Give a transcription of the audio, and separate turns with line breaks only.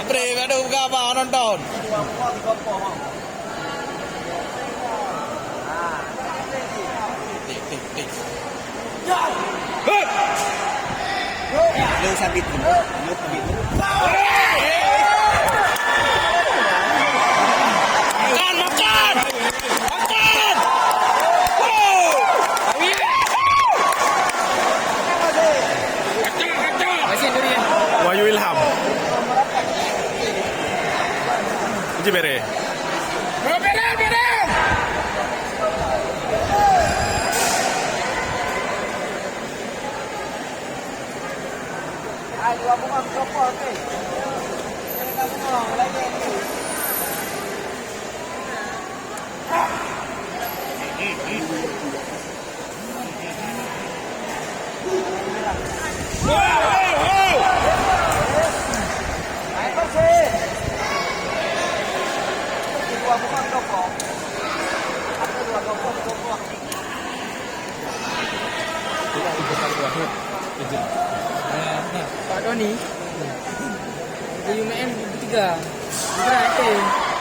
Bre, ada buka apa nonton? Tik tik tik. Lu sabit dulu. Lu sabit dulu. Makan, makan. Makan.
Wahyu Ilham. Uji bere.
Dua bunga berapa okey. Kita bunga lagi ni. Naik bersih. Dua bunga berapa? Ada dua berapa?
Pak Doni di UMM 3 berapa?